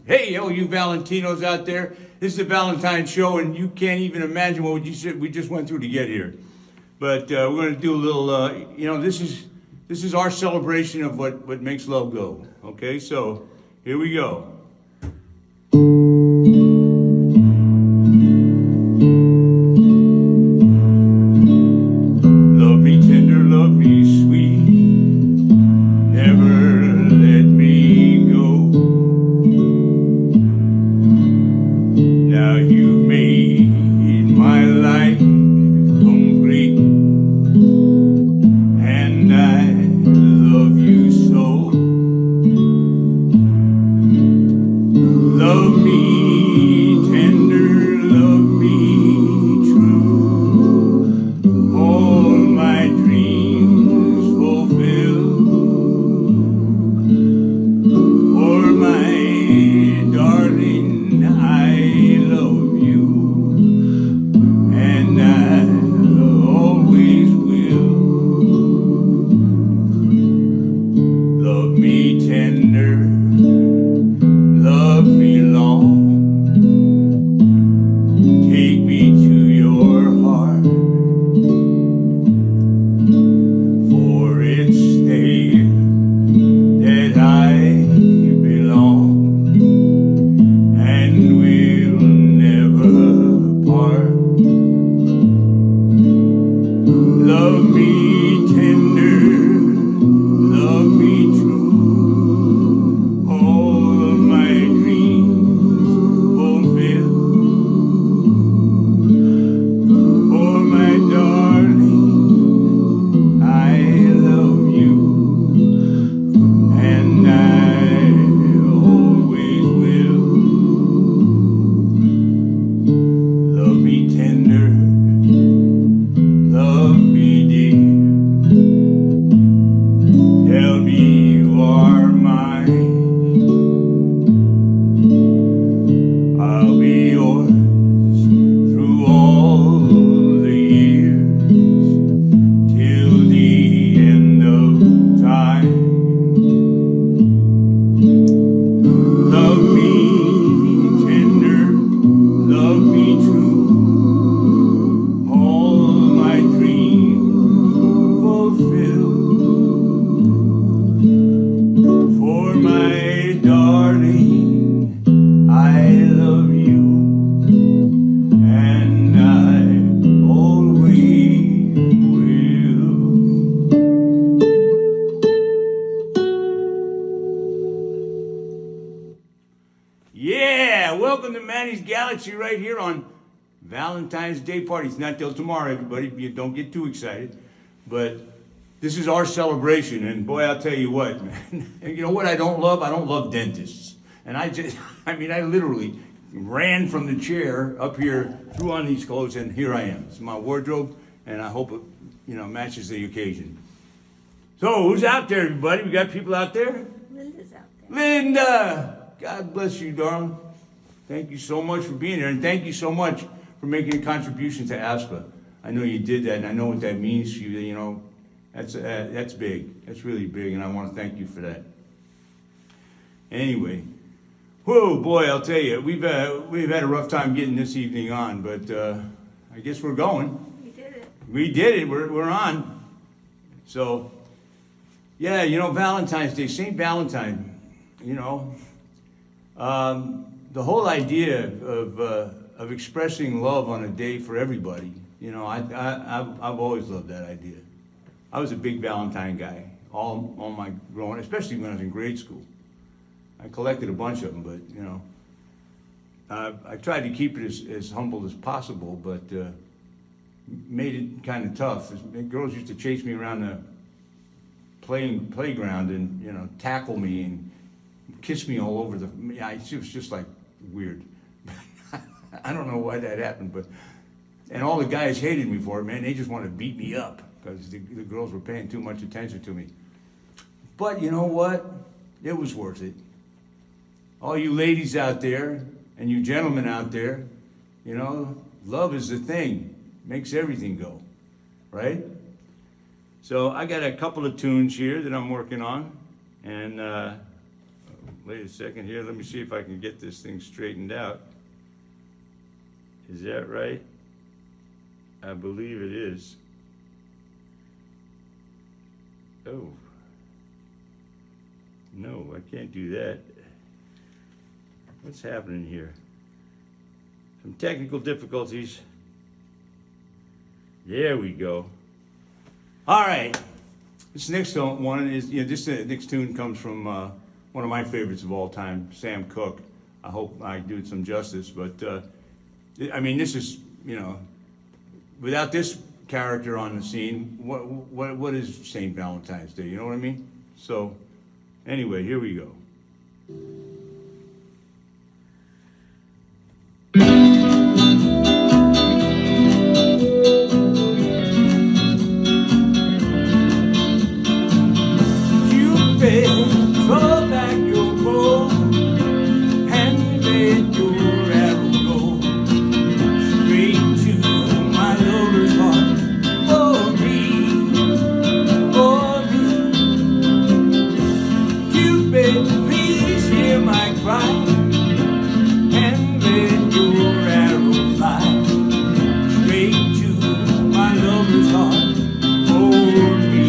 Hey, all you Valentinos out there. This is the Valentine show, and you can't even imagine what we just went through to get here. But we're going to do a little, this is our celebration of what makes love go. Okay, so here we go. Love me tender, love me sweet, never let me go. Now you made my life complete, and I love you so. Love me tender, love me true, all my dreams fulfill. For my darling, I love you, and I always will. Love me tender, love me long, take me to your heart, for it's there that I belong, and we'll never part. Love me tender, love me true, all my dreams fulfill. For my darling, I love you, and I always will. Love me tender, love me dear, tell me you are mine. I'll be yours through all the years, till the end of time. Love me tender, love me true, all my dreams fulfill. For my darling, I love you, and I always will. Yeah, welcome to Manny's Galaxy right here on Valentine's Day party. It's not till tomorrow, everybody. You don't get too excited. But this is our celebration, and boy, I'll tell you what, man. You know what I don't love? I don't love dentists. And I literally ran from the chair up here, threw on these clothes, and here I am. It's my wardrobe, and I hope it, matches the occasion. So, who's out there, everybody? We got people out there? Linda's out there. Linda! God bless you, darling. Thank you so much for being here, and thank you so much for making a contribution to ASPA. I know you did that, and I know what that means to you. That's big. That's really big, and I want to thank you for that. Anyway, whoa, boy, I'll tell you, we've had a rough time getting this evening on, but I guess we're going. We did it. We did it. We're on. So, yeah, Valentine's Day, St. Valentine. The whole idea of expressing love on a day for everybody. I've always loved that idea. I was a big Valentine guy all my growing, especially when I was in grade school. I collected a bunch of them, but I tried to keep it as humble as possible, but made it kind of tough. Girls used to chase me around the playground and tackle me and kiss me all over it was just like weird. I don't know why that happened, and all the guys hated me for it, man. They just wanted to beat me up because the girls were paying too much attention to me. But you know what? It was worth it. All you ladies out there and you gentlemen out there, love is the thing. Makes everything go, right? So I got a couple of tunes here that I'm working on, and Wait a second here. Let me see if I can get this thing straightened out. Is that right? I believe it is. Oh. No, I can't do that. What's happening here? Some technical difficulties. There we go. All right. This next one is, this next tune comes from one of my favorites of all time, Sam Cooke. I hope I do it some justice, but I mean, this is, without this character on the scene, what is St. Valentine's Day? You know what I mean? So, anyway, here we go. Throw back your bow and let your arrow go straight to my lover's heart. For me, Cupid, please hear my cry and let your arrow fly straight to my lover's heart. For me.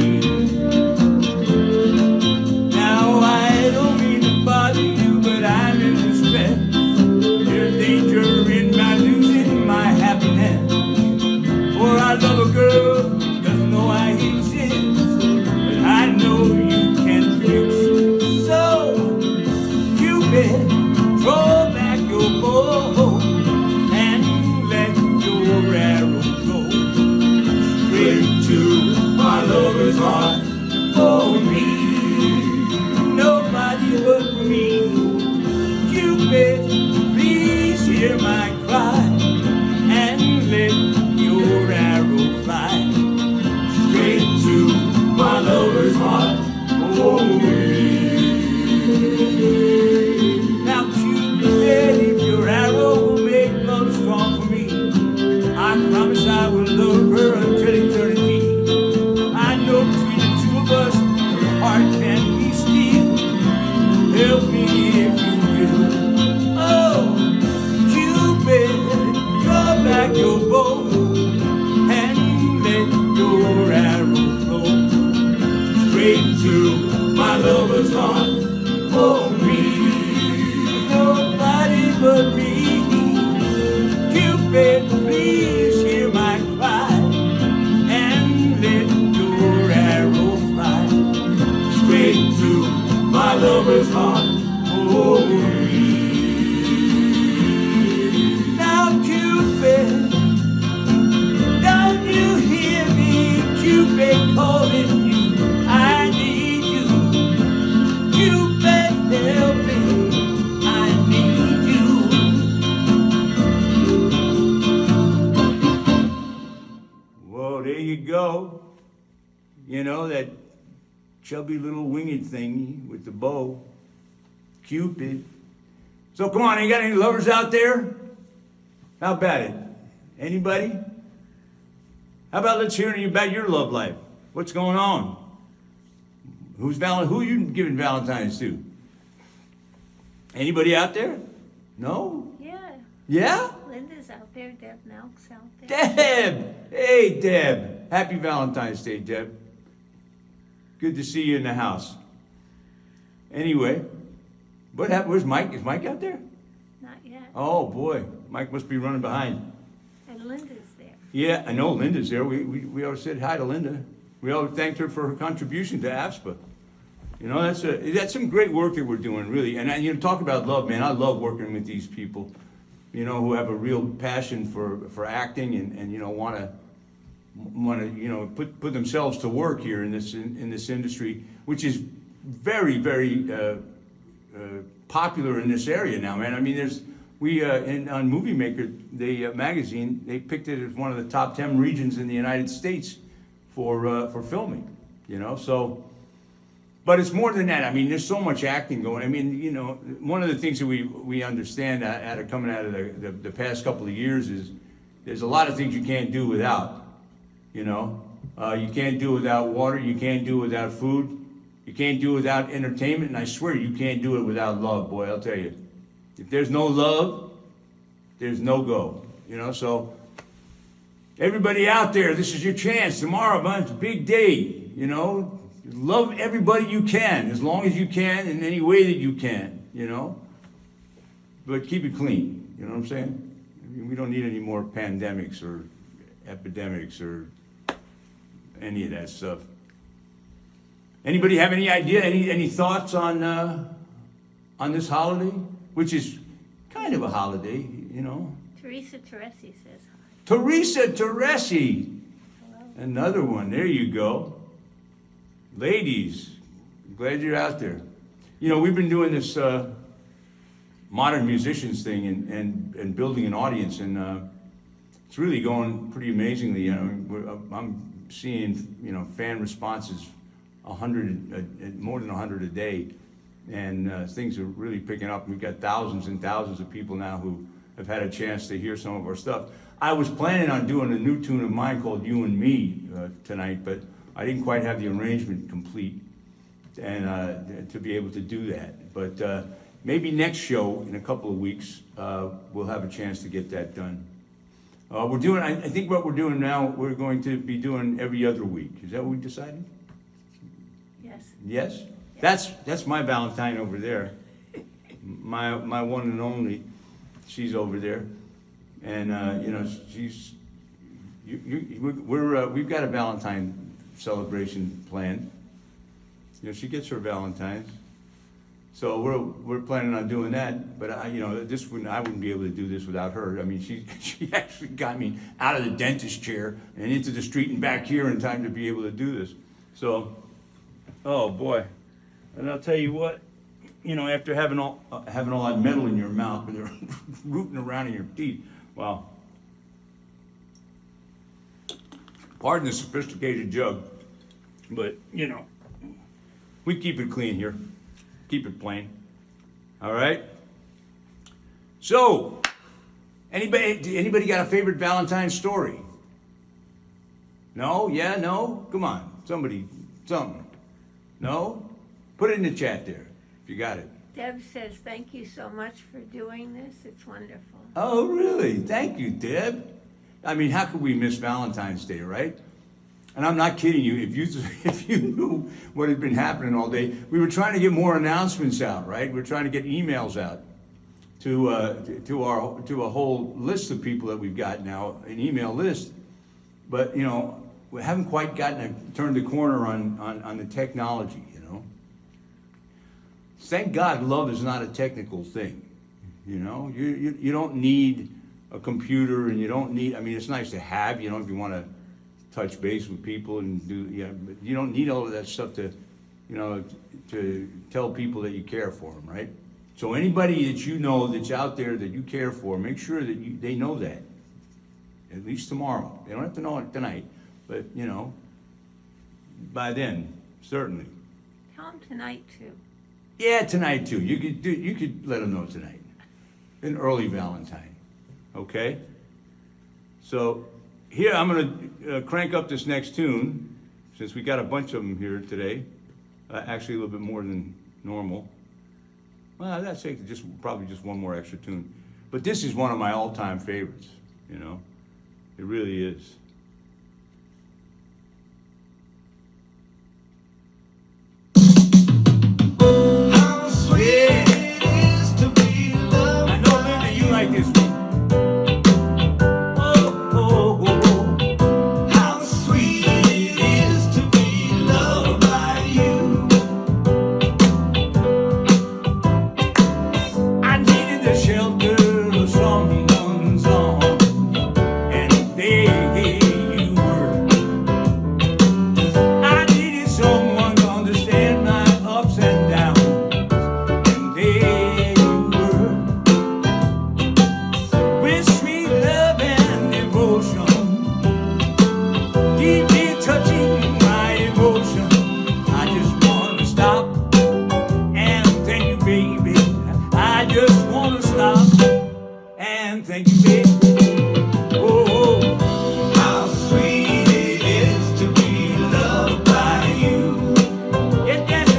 I love a girl, doesn't know I exist, but I know you can fix. So, Cupid, throw back your bow and let your arrow go straight to my lover's heart. For me, nobody but me. Cupid, please hear my cry and let your arrow fly straight to my lover's heart. For me. Now, Cupid, if your arrow will make love strong for me, I promise I will love her until eternity. I know between the two of us, her heart can be still. Help me if you will. Oh, Cupid, draw back your bow and let your arrow flow straight to my lover's heart. For me, nobody but me. Cupid, please hear my cry and let your arrow fly straight to my lover's heart. For me. Now, Cupid, don't you hear me? Cupid calling you. I need you. Cupid, help me. I need you. Well, there you go. That chubby little winged thing with the bow. Cupid. So come on, you got any lovers out there? How about it? Anybody? How about let's hear about your love life? What's going on? Who are you giving Valentines to? Anybody out there? No? Yeah. Yeah? Linda's out there. Deb Nelk's out there. Deb! Hey, Deb. Happy Valentine's Day, Deb. Good to see you in the house. Anyway, what happened? Where's Mike? Is Mike out there? Not yet. Oh, boy. Mike must be running behind. And Linda's there. Yeah, I know Linda's there. We always said hi to Linda. We always thanked her for her contribution to AFSPA. That's some great work that we're doing, really. And talk about love, man. I love working with these people, who have a real passion for acting and want to put themselves to work here in this industry, which is very, very popular in this area now, man. I mean, on Movie Maker, magazine, they picked it as one of the top 10 regions in the United States for filming, so. But it's more than that. I mean, there's so much acting going. I mean, one of the things that we understand coming out of the past couple of years is there's a lot of things you can't do without. You can't do without water. You can't do without food. You can't do it without entertainment, and I swear you can't do it without love, boy, I'll tell you. If there's no love, there's no go. You know, so everybody out there, this is your chance. Tomorrow, man, it's a big day, you know. Love everybody you can, as long as you can, in any way that you can, you know. But keep it clean, you know what I'm saying? I mean, we don't need any more pandemics or epidemics or any of that stuff. Anybody have any idea, any thoughts on this holiday? Which is kind of a holiday, you know. Teresa Teresi says hi. Teresa Teresi. Hello. Another one, there you go. Ladies, glad you're out there. You know, we've been doing this modern musicians thing and building an audience, and it's really going pretty amazingly. You know, I'm seeing, you know, fan responses 100, more than 100 a day, and things are really picking up. We've got thousands and thousands of people now who have had a chance to hear some of our stuff. I was planning on doing a new tune of mine called You and Me tonight, but I didn't quite have the arrangement complete and to be able to do that. But maybe next show in a couple of weeks, we'll have a chance to get that done. We're doing, I think what we're doing now, we're going to be doing every other week. Is that what we decided? Yes. Yes? That's my Valentine over there. My one and only. She's over there. And, you know, she's, we've got a Valentine celebration planned. You know, she gets her Valentines. So we're planning on doing that, but you know, I wouldn't be able to do this without her. I mean, she actually got me out of the dentist chair and into the street and back here in time to be able to do this. So, oh boy, and I'll tell you what, you know, after having all that metal in your mouth, and they're rooting around in your teeth, wow. Pardon the sophisticated jug, but you know, we keep it clean here. Keep it plain. All right? So, anybody got a favorite Valentine story? No? Yeah? No? Come on. Something. No? Put it in the chat there, if you got it. Deb says, thank you so much for doing this. It's wonderful. Oh, really? Thank you, Deb. I mean, how could we miss Valentine's Day, right? And I'm not kidding you. If you knew what had been happening all day, we were trying to get more announcements out, right? We're trying to get emails out to a whole list of people that we've got now, an email list. But you know, we haven't quite turned the corner on the technology. You know, thank God, love is not a technical thing. You know, you don't need a computer, and you don't need. I mean, it's nice to have. You know, if you want to touch base with people and do, yeah, but you don't need all of that stuff to, you know, to tell people that you care for them, right? So anybody that you know that's out there that you care for, make sure that they know that, at least tomorrow. They don't have to know it tonight, but you know, by then, certainly. Tell them tonight too. Yeah, tonight too. You could let them know tonight, an early Valentine, okay? So. Here, I'm going to crank up this next tune, since we got a bunch of them here today. Actually, a little bit more than normal. Well, that's probably just one more extra tune. But this is one of my all-time favorites, you know. It really is. How sweet it is to be loved. I know, Linda, you like this one. Yes,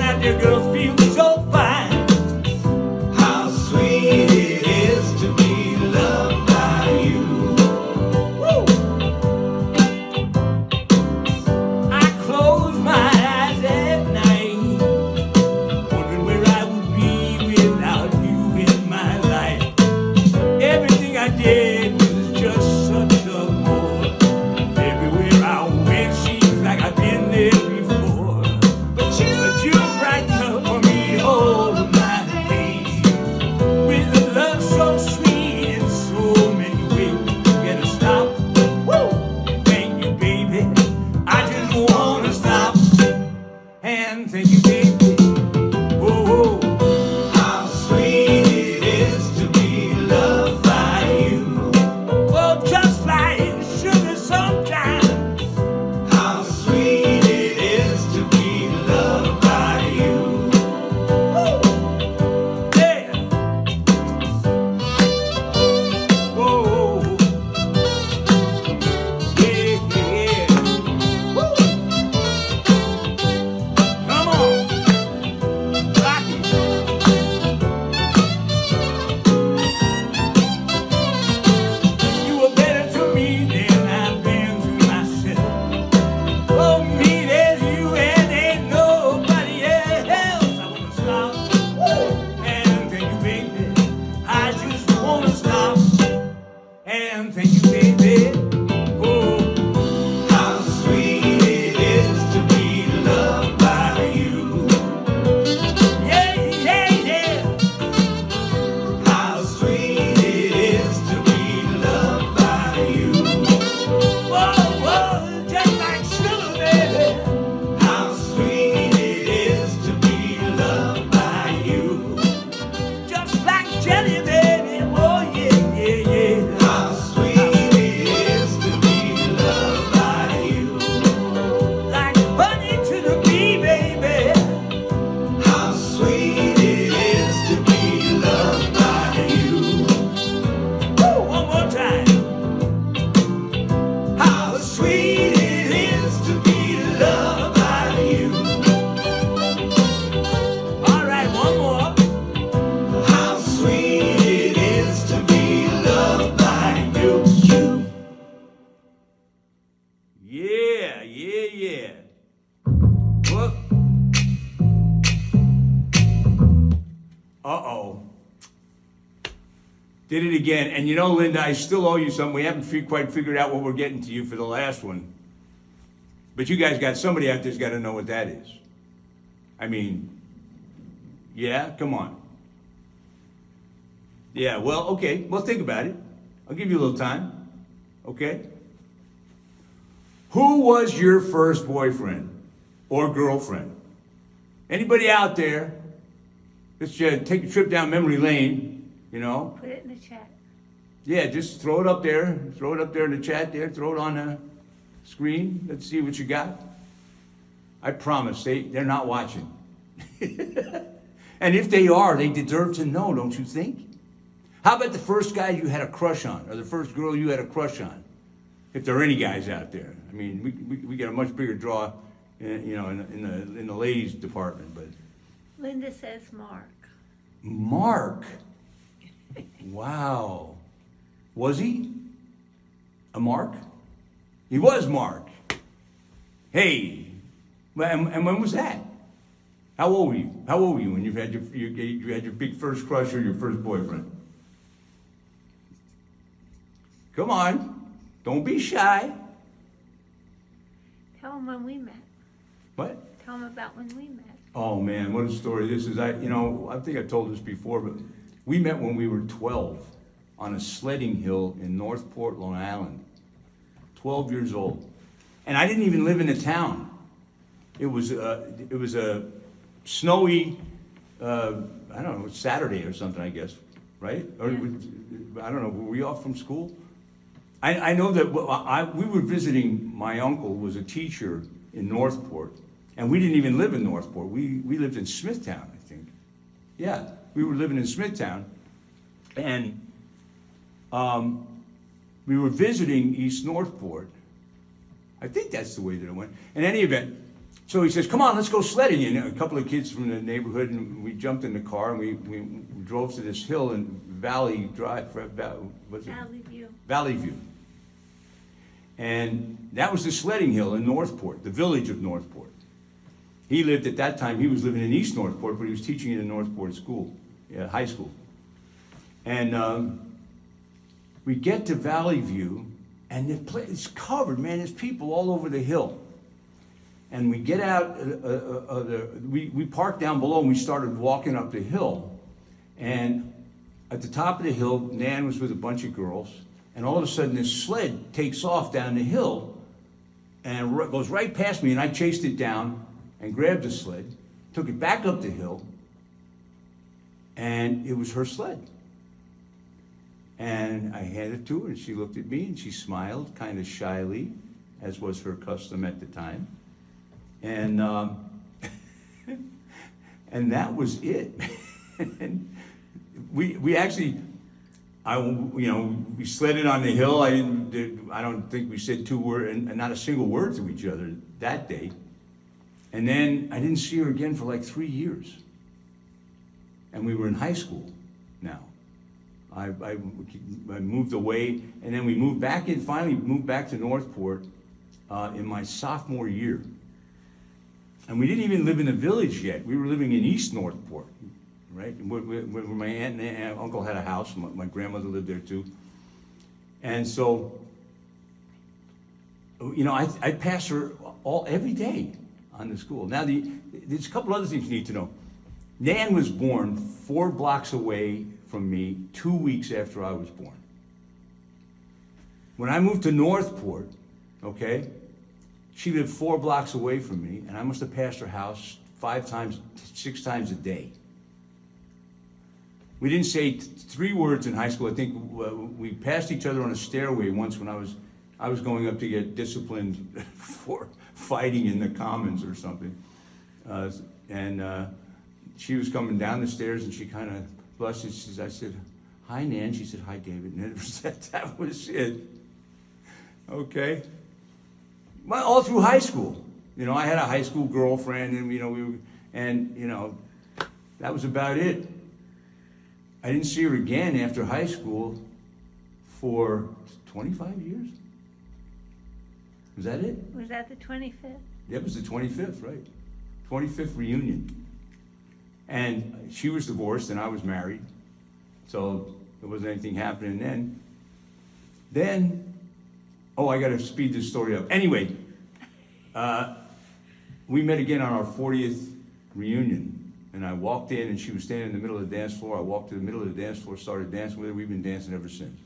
Did it again. And you know, Linda, I still owe you something. We haven't quite figured out what we're getting to you for the last one. But you guys got somebody out there's got to know what that is. I mean, yeah, come on. Yeah, well, okay. Well, think about it. I'll give you a little time. Okay? Who was your first boyfriend or girlfriend? Anybody out there? Let's take a trip down memory lane, you know? Put it in the chat. Yeah, just throw it up there. Throw it up there in the chat there. Throw it on the screen. Let's see what you got. I promise they're not watching. And if they are, they deserve to know, don't you think? How about the first guy you had a crush on, or the first girl you had a crush on? If there are any guys out there. I mean, we get a much bigger draw, in the ladies department. But Linda says Mark. Mark. Wow. Was he a Mark? He was Mark. Hey, and when was that? How old were you? How old were you when you had your big first crush or your first boyfriend? Come on, don't be shy. Tell them when we met. What? Tell them about when we met. Oh man, what a story this is. I think I've told this before, but we met when we were 12 on a sledding hill in Northport, Long Island. 12 years old. And I didn't even live in the town. It was a snowy, I don't know, Saturday or something, I guess, right? Or I don't know, were we off from school? I know that we were visiting, my uncle was a teacher in Northport, and we didn't even live in Northport. We lived in Smithtown, I think. Yeah, we were living in Smithtown, and we were visiting East Northport. I think that's the way that it went. In any event, so he says, come on, let's go sledding. And a couple of kids from the neighborhood, and we jumped in the car, and we drove to this hill in Valley Drive, what's it? Valley View. Valley View. And that was the sledding hill in Northport, the village of Northport. He lived at that time, he was living in East Northport, but he was teaching in a Northport school, high school. And we get to Valley View, and the place is covered, man, there's people all over the hill. And we get out, we parked down below, and we started walking up the hill. And at the top of the hill, Nan was with a bunch of girls, and all of a sudden this sled takes off down the hill and goes right past me, and I chased it down and grabbed the sled, took it back up the hill, and it was her sled. And I handed it to her, and she looked at me, and she smiled kind of shyly, as was her custom at the time. And and that was it. And we actually, we sledded on the hill. I don't think we said two words, and not a single word to each other that day. And then I didn't see her again for like 3 years. And we were in high school now. I moved away, and then we moved back in, finally moved back to Northport in my sophomore year. And we didn't even live in the village yet. We were living in East Northport, right? Where my aunt and uncle had a house. My grandmother lived there too. And so, I passed her every day on the school. Now, there's a couple other things you need to know. Nan was born 4 blocks away from me 2 weeks after I was born. When I moved to Northport, okay, she lived 4 blocks away from me, and I must have passed her house 5 times, 6 times a day. We didn't say 3 words in high school. I think we passed each other on a stairway once when I was going up to get disciplined for fighting in the Commons or something. She was coming down the stairs, and she kind of blushed. I said, hi, Nan. She said, hi, David. And that was it. Okay. Well, all through high school. I had a high school girlfriend, and that was about it. I didn't see her again after high school for 25 years. Was that it? Was that the 25th? That was the 25th, right? 25th reunion. And she was divorced and I was married. So there wasn't anything happening then. Then, oh, I gotta speed this story up. Anyway, we met again on our 40th reunion. And I walked in and she was standing in the middle of the dance floor. I walked to the middle of the dance floor, started dancing with her. We've been dancing ever since.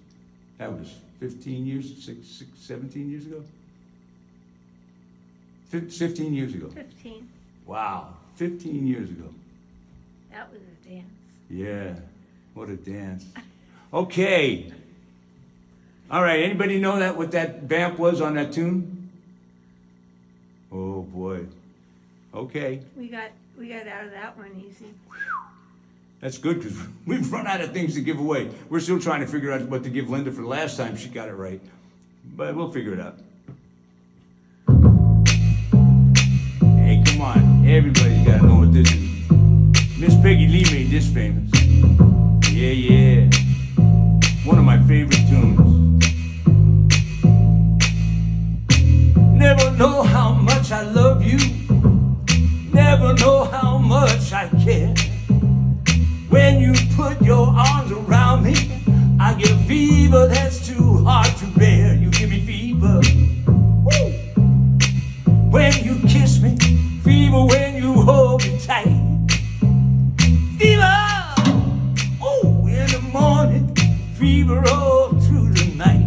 That was 15 years, 17 years ago? 15 years ago. 15. Wow, 15 years ago. That was a dance. Yeah, what a dance. Okay. All right, anybody know that what that vamp was on that tune? Oh boy. Okay. We got out of that one easy. That's good because we've run out of things to give away. We're still trying to figure out what to give Linda for the last time she got it right. But we'll figure it out. Hey, come on. Everybody's got to know what this is. Miss Peggy Lee made this famous. Yeah, yeah. One of my favorite tunes. Never know how much I love you. Never know how much I care. When you put your arms around me, I get a fever that's too hard to bear. You give me fever. Woo! When you kiss me, fever when you hold me tight. Fever! Oh, in the morning, fever all through the night.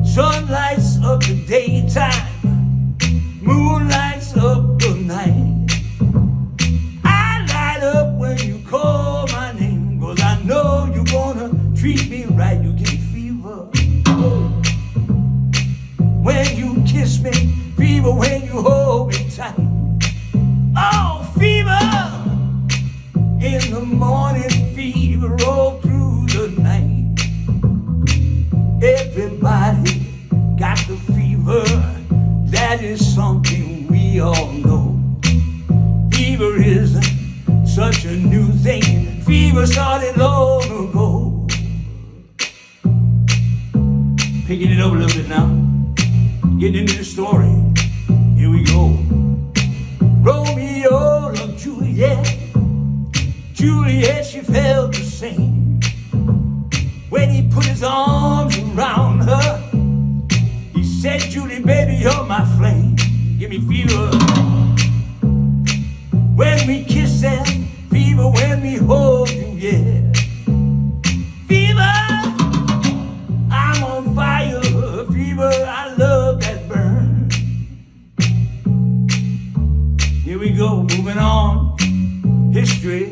Sun lights up the daytime, moon lights up the night. I light up when you call my name, 'cause I know you're gonna treat me right. You give me fever. When you kiss me, fever when you hold me tight. Oh, fever! In the morning, fever all through the night. Everybody got the fever. That is something we all know. Fever isn't such a new thing. Fever started long ago. Picking it up a little bit now. Getting into the story. Here we go. Romeo loved Juliet. Juliet, she felt the same. When he put his arms around her, he said, Julie, baby, you're my flame. Give me fever. When we kiss and fever when we hold you, yeah. Fever, I'm on fire. Fever, I love that burn. Here we go, moving on. History.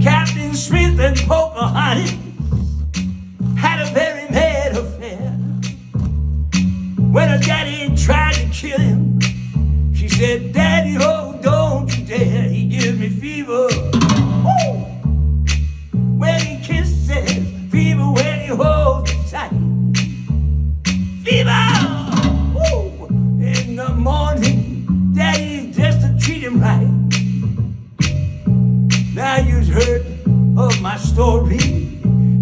Captain Smith and Pocahontas had a very mad affair. When her daddy tried to kill him, she said, Daddy, oh, don't you dare. He gives me fever. Woo! When he kisses, fever when he holds me tight. Fever! Woo! In the morning, Daddy just to treat him right. Now you've heard of my story.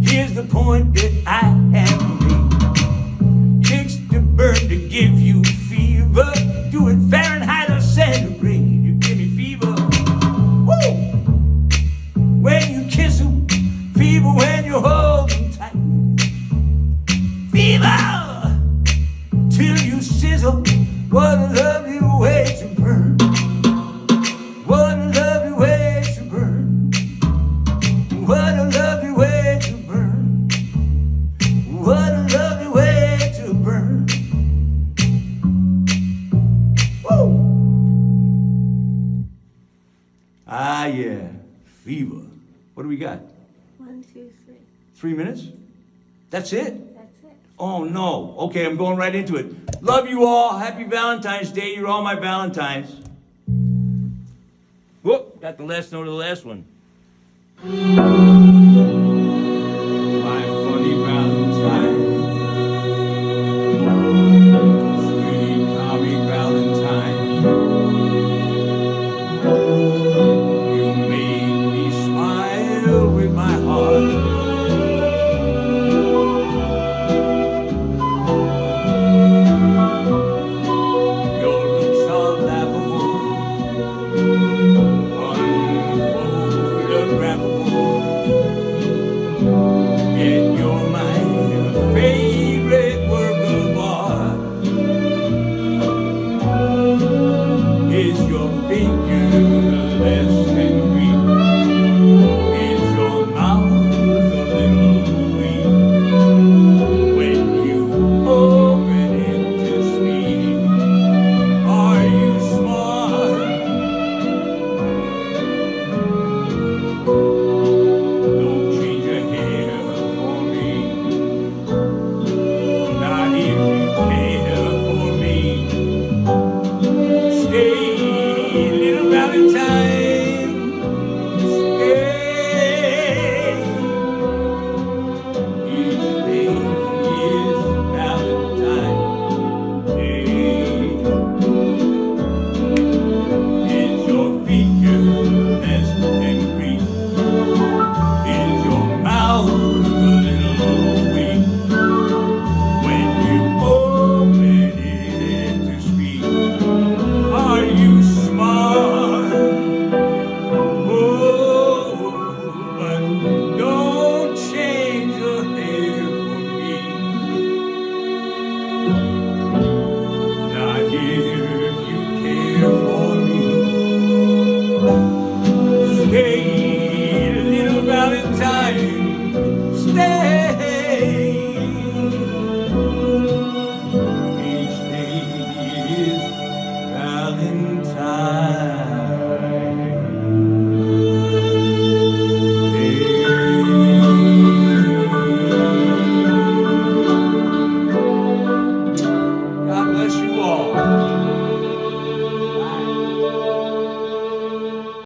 Here's the point that I have made. Chicks to burn to give you fever. Do it Fahrenheit or centigrade. You give me fever. Woo! When you kiss them, fever when you hold them tight. Fever! Till you sizzle. What a lovely way to burn. What a lovely way to burn. What a lovely way to burn. What a lovely way to burn. Woo! Ah, yeah. Fever. What do we got? 1, 2, 3. 3 minutes? That's it? That's it. Oh, no. Okay, I'm going right into it. Love you all. Happy Valentine's Day. You're all my Valentines. Whoop, got the last note of the last one.